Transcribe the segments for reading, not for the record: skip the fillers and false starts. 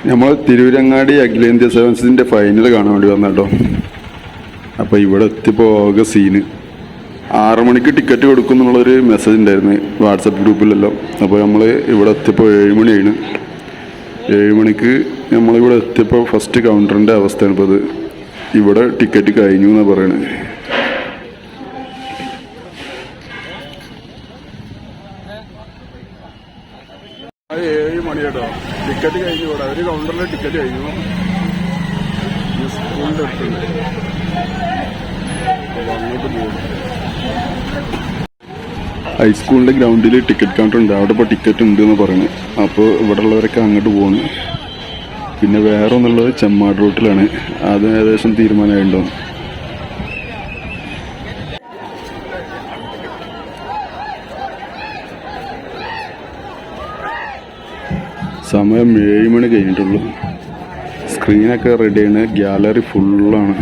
നമ്മൾ തിരൂരങ്ങാടി അഖിലേന്ത്യാ സെവൻസിൻ്റെ ഫൈനൽ കാണാൻ വേണ്ടി വന്നല്ലോ. അപ്പോൾ ഇവിടെ എത്തിയപ്പോൾ ആകെ സീന്. 6 മണിക്ക് ടിക്കറ്റ് കൊടുക്കും എന്നുള്ളൊരു മെസ്സേജ് ഉണ്ടായിരുന്നു വാട്സപ്പ് ഗ്രൂപ്പിലെല്ലാം. അപ്പോൾ നമ്മൾ ഇവിടെ എത്തിയപ്പോൾ 7 മണിയാണ്. 7 മണിക്ക് നമ്മളിവിടെ എത്തിയപ്പോൾ ഫസ്റ്റ് കൗണ്ടറിൻ്റെ അവസ്ഥയാണ് ഇപ്പോൾ. ഇവിടെ ടിക്കറ്റ് കഴിഞ്ഞു എന്നാണ് പറയണത്. അത് 7 മണി കേട്ടോ. ടിക്കറ്റ് കഴിഞ്ഞു. ഇവിടെ ഒരു കൗണ്ടറിൽ ടിക്കറ്റ് കഴിഞ്ഞു. സ്കൂളിൻ്റെ അടുത്തുണ്ട്. അപ്പോൾ അങ്ങോട്ട് പോകും. ഹൈസ്കൂളിൻ്റെ ഗ്രൗണ്ടിൽ ടിക്കറ്റ് കൗണ്ടർ ഉണ്ട്. അവിടെ ഇപ്പോൾ ടിക്കറ്റ് ഉണ്ട് എന്ന് പറയുന്നത്. അപ്പോൾ ഇവിടെ ഉള്ളവരൊക്കെ അങ്ങോട്ട് പോകുന്നു. പിന്നെ വേറെ ഒന്നുള്ളത് ചെമ്മാട് റൂട്ടിലാണ്. അത് ഏകദേശം തീരുമാനമായിട്ടുണ്ടോ. സമയം 7 മണി കഴിഞ്ഞിട്ടുള്ളൂ. സ്ക്രീനൊക്കെ റെഡിയാണ്. ഗ്യാലറി ഫുള്ളാണ്.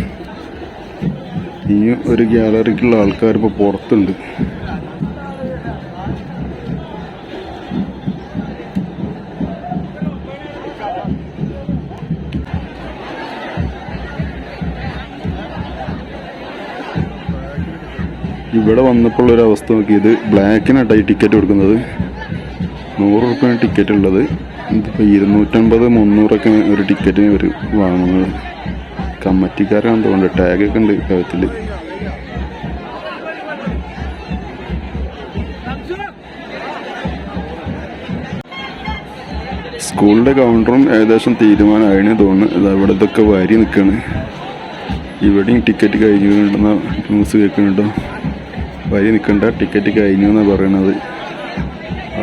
ഇനിയും ഒരു ഗ്യാലറിക്കുള്ള ആൾക്കാർ ഇപ്പോൾ പുറത്തുണ്ട്. ഇവിടെ വന്നപ്പോൾ ഒരു അവസ്ഥ നോക്കി. ഇത് ബ്ലാക്കിനായിട്ടായി ടിക്കറ്റ് കൊടുക്കുന്നത്. 100 റുപ്യാണ് ടിക്കറ്റ് ഉള്ളത്. ഇതിപ്പോൾ 250, 300 ഒരു ടിക്കറ്റിന് ഇവർ വാങ്ങുന്നത്. കമ്മറ്റിക്കാരാണെന്ന് തോന്നുന്നുണ്ട്. ടാഗൊക്കെ ഉണ്ട് കഴുത്തിൽ. സ്കൂളിൻ്റെ കൗണ്ടറും ഏകദേശം തീരുമാനമായിരുന്നു തോന്നുന്നു. ഇവിടെ ഇതൊക്കെ വരി നിൽക്കുകയാണ്. ഇവിടെയും ടിക്കറ്റ് കഴിഞ്ഞിട്ടുണ്ടെന്ന ന്യൂസ് കേൾക്കുന്നുണ്ടോ. വരി നിൽക്കണ്ട, ടിക്കറ്റ് കഴിഞ്ഞു എന്നാണ് പറയണത്.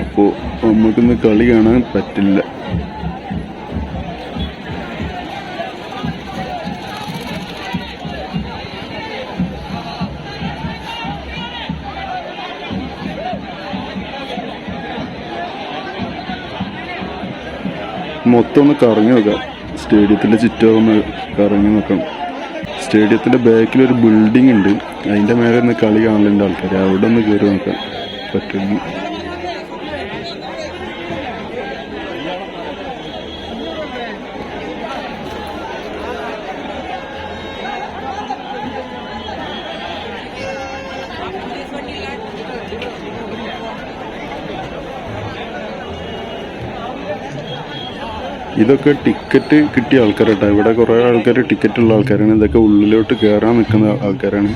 അപ്പോൾ നമുക്കിന്ന് കളി കാണാൻ പറ്റില്ല. മൊത്തം ഒന്ന് കറങ്ങി നോക്കാം. സ്റ്റേഡിയത്തിൻ്റെ ചുറ്റും ഒന്ന് കറങ്ങി നോക്കാം. സ്റ്റേഡിയത്തിൻ്റെ ബാക്കിലൊരു ബിൽഡിംഗ് ഉണ്ട്. അതിൻ്റെ മേലെ ഒന്ന് കളി കാണലുണ്ട് ആൾക്കാർ. അവിടെ ഒന്ന് കയറി നോക്കാം പറ്റുന്നു. ഇതൊക്കെ ടിക്കറ്റ് കിട്ടിയ ആൾക്കാരാട്ടോ. ഇവിടെ കുറേ ആൾക്കാർ ടിക്കറ്റ് ഉള്ള ആൾക്കാരാണ്. ഇതൊക്കെ ഉള്ളിലോട്ട് കയറാൻ നിൽക്കുന്ന ആൾക്കാരാണ്.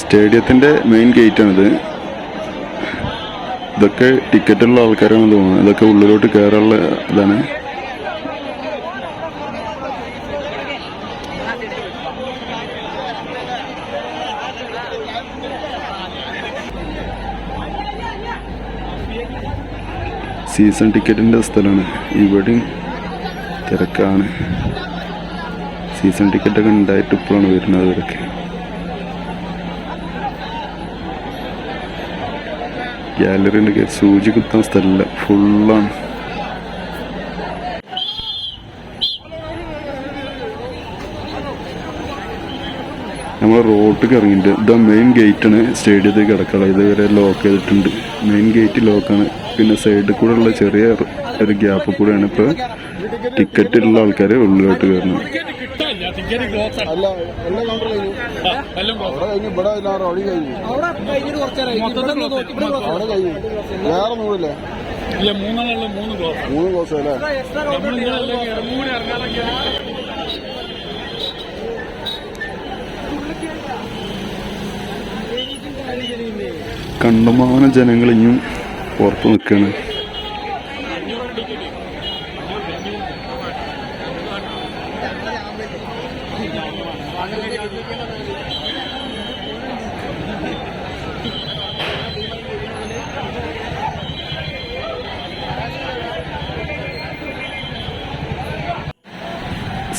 സ്റ്റേഡിയത്തിൻ്റെ മെയിൻ ഗേറ്റാണിത്. ഇതൊക്കെ ടിക്കറ്റുള്ള ആൾക്കാരാണെന്ന് തോന്നുന്നു. ഇതൊക്കെ ഉള്ളിലോട്ട് കയറാനുള്ള ഇതാണ്. സീസൺ ടിക്കറ്റിൻ്റെ സ്ഥലമാണ്. ഇവിടെയും തിരക്കാണ്. സീസൺ ടിക്കറ്റൊക്കെ ഉണ്ടായിട്ട് ഇപ്പോഴാണ് വരുന്നത് ഇവരൊക്കെ. ഗ്യാലറിൻ്റെ സൂചി കുത്താൻ സ്ഥലമില്ല, ഫുള്ളാണ്. നമ്മൾ റോട്ടിൽ ഇറങ്ങിയിട്ട് ഇതാ മെയിൻ ഗേറ്റാണ്. സ്റ്റേഡിയത്തിൽ കിടക്കുക. ഇതുവരെ ലോക്ക് ചെയ്തിട്ടുണ്ട്. മെയിൻ ഗേറ്റ് ലോക്കാണ്. പിന്നെ സൈഡിൽ കൂടെ ഉള്ള ചെറിയ ഒരു ഗ്യാപ്പ് കൂടെയാണ് ഇപ്പോൾ ടിക്കറ്റുള്ള ആൾക്കാർ ഉള്ളിലോട്ട് കയറുന്നത്. കണ്ടമാനം ജനങ്ങൾ ഇനിയും പുറത്ത് നിൽക്കുകയാണ്.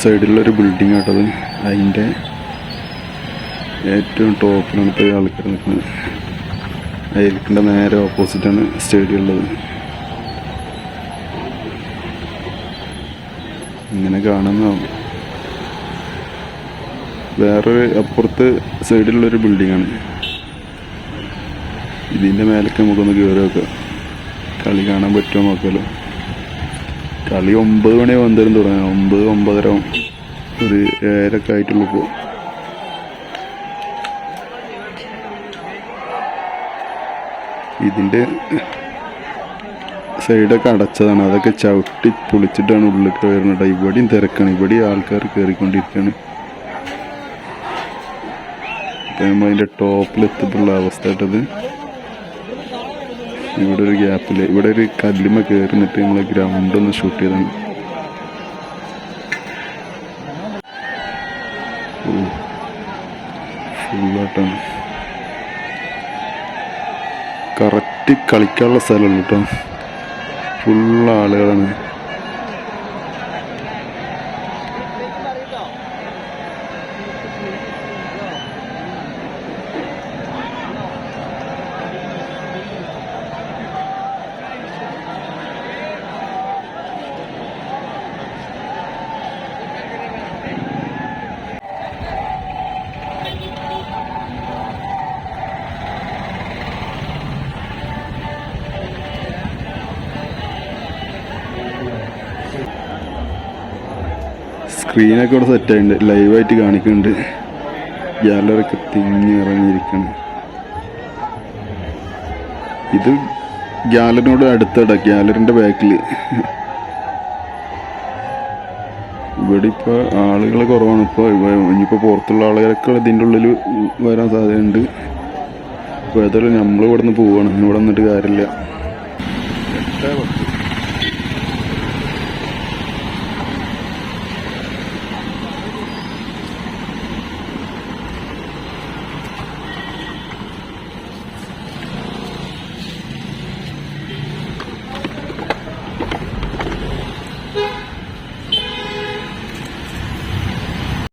സൈഡിലുള്ളൊരു ബിൽഡിംഗ് ആട്ടത്. അതിൻ്റെ ഏറ്റവും ടോപ്പിലാണ് ഇപ്പോൾ ആൾക്കാർ നിൽക്കുന്നത്. അയൽക്കിൻ്റെ നേരെ ഓപ്പോസിറ്റാണ് സ്റ്റേഡിയം ഉള്ളത്. ഇങ്ങനെ കാണുന്നതാവും. വേറൊരു അപ്പുറത്ത് സൈഡിലുള്ളൊരു ബിൽഡിങ്ങാണ്. ഇതിൻ്റെ മേലേക്ക് നമുക്കൊന്ന് കയറി നോക്കാം, കളി കാണാൻ പറ്റുമോ നോക്കാമല്ലോ. കളി 9 മണി വന്നേരം തുടങ്ങാം. 9-9:30 ഒരു 7:00 ആയിട്ടുള്ളൂ ഇപ്പോൾ. ഇതിൻ്റെ സൈഡൊക്കെ അടച്ചതാണ്, അതൊക്കെ ചവിട്ടി പൊളിച്ചിട്ടാണ് ഉള്ളിലേക്ക് വരുന്നത്. ഇവിടെയും തിരക്കാണ്, ഇവിടെയും ആൾക്കാർ കയറിക്കൊണ്ടിരിക്കുകയാണ്. ഇപ്പം നമ്മൾ അതിൻ്റെ ടോപ്പിലെത്തിയിട്ടുള്ള അവസ്ഥ ആയിട്ടത്. ഇവിടെ ഒരു ഗ്യാപ്പിൽ ഇവിടെ ഒരു കല്ലുമ്മ കയറി നിന്നിട്ട് നമ്മൾ ഗ്രൗണ്ടൊന്ന് ഷൂട്ട് ചെയ്താണ്. ഫുള്ളായിട്ടാണ് കറക്റ്റ് കളിക്കാനുള്ള സ്ഥലമുള്ളൂ കേട്ടോ. ഫുള്ള് ആളുകളാണ്. സ്ക്രീനൊക്കെ ഇവിടെ സെറ്റായിട്ടുണ്ട്, ലൈവായിട്ട് കാണിക്കുന്നുണ്ട്. ഗ്യാലറിയൊക്കെ തിങ്ങിറങ്ങിയിരിക്കണം. ഇത് ഗ്യാലറിനോട് അടുത്തടാ, ഗ്യാലറിൻ്റെ ബാക്കിൽ. ഇവിടെ ഇപ്പോൾ ആളുകൾ കുറവാണ്. ഇപ്പോൾ ഇനിയിപ്പോൾ പുറത്തുള്ള ആളുകളൊക്കെ ഇതിൻ്റെ ഉള്ളിൽ വരാൻ സാധ്യതയുണ്ട്. അപ്പോൾ ഏതായാലും നമ്മൾ ഇവിടെ നിന്ന് പോവുകയാണ്, ഇവിടെ നിന്നിട്ട് കാര്യമില്ല.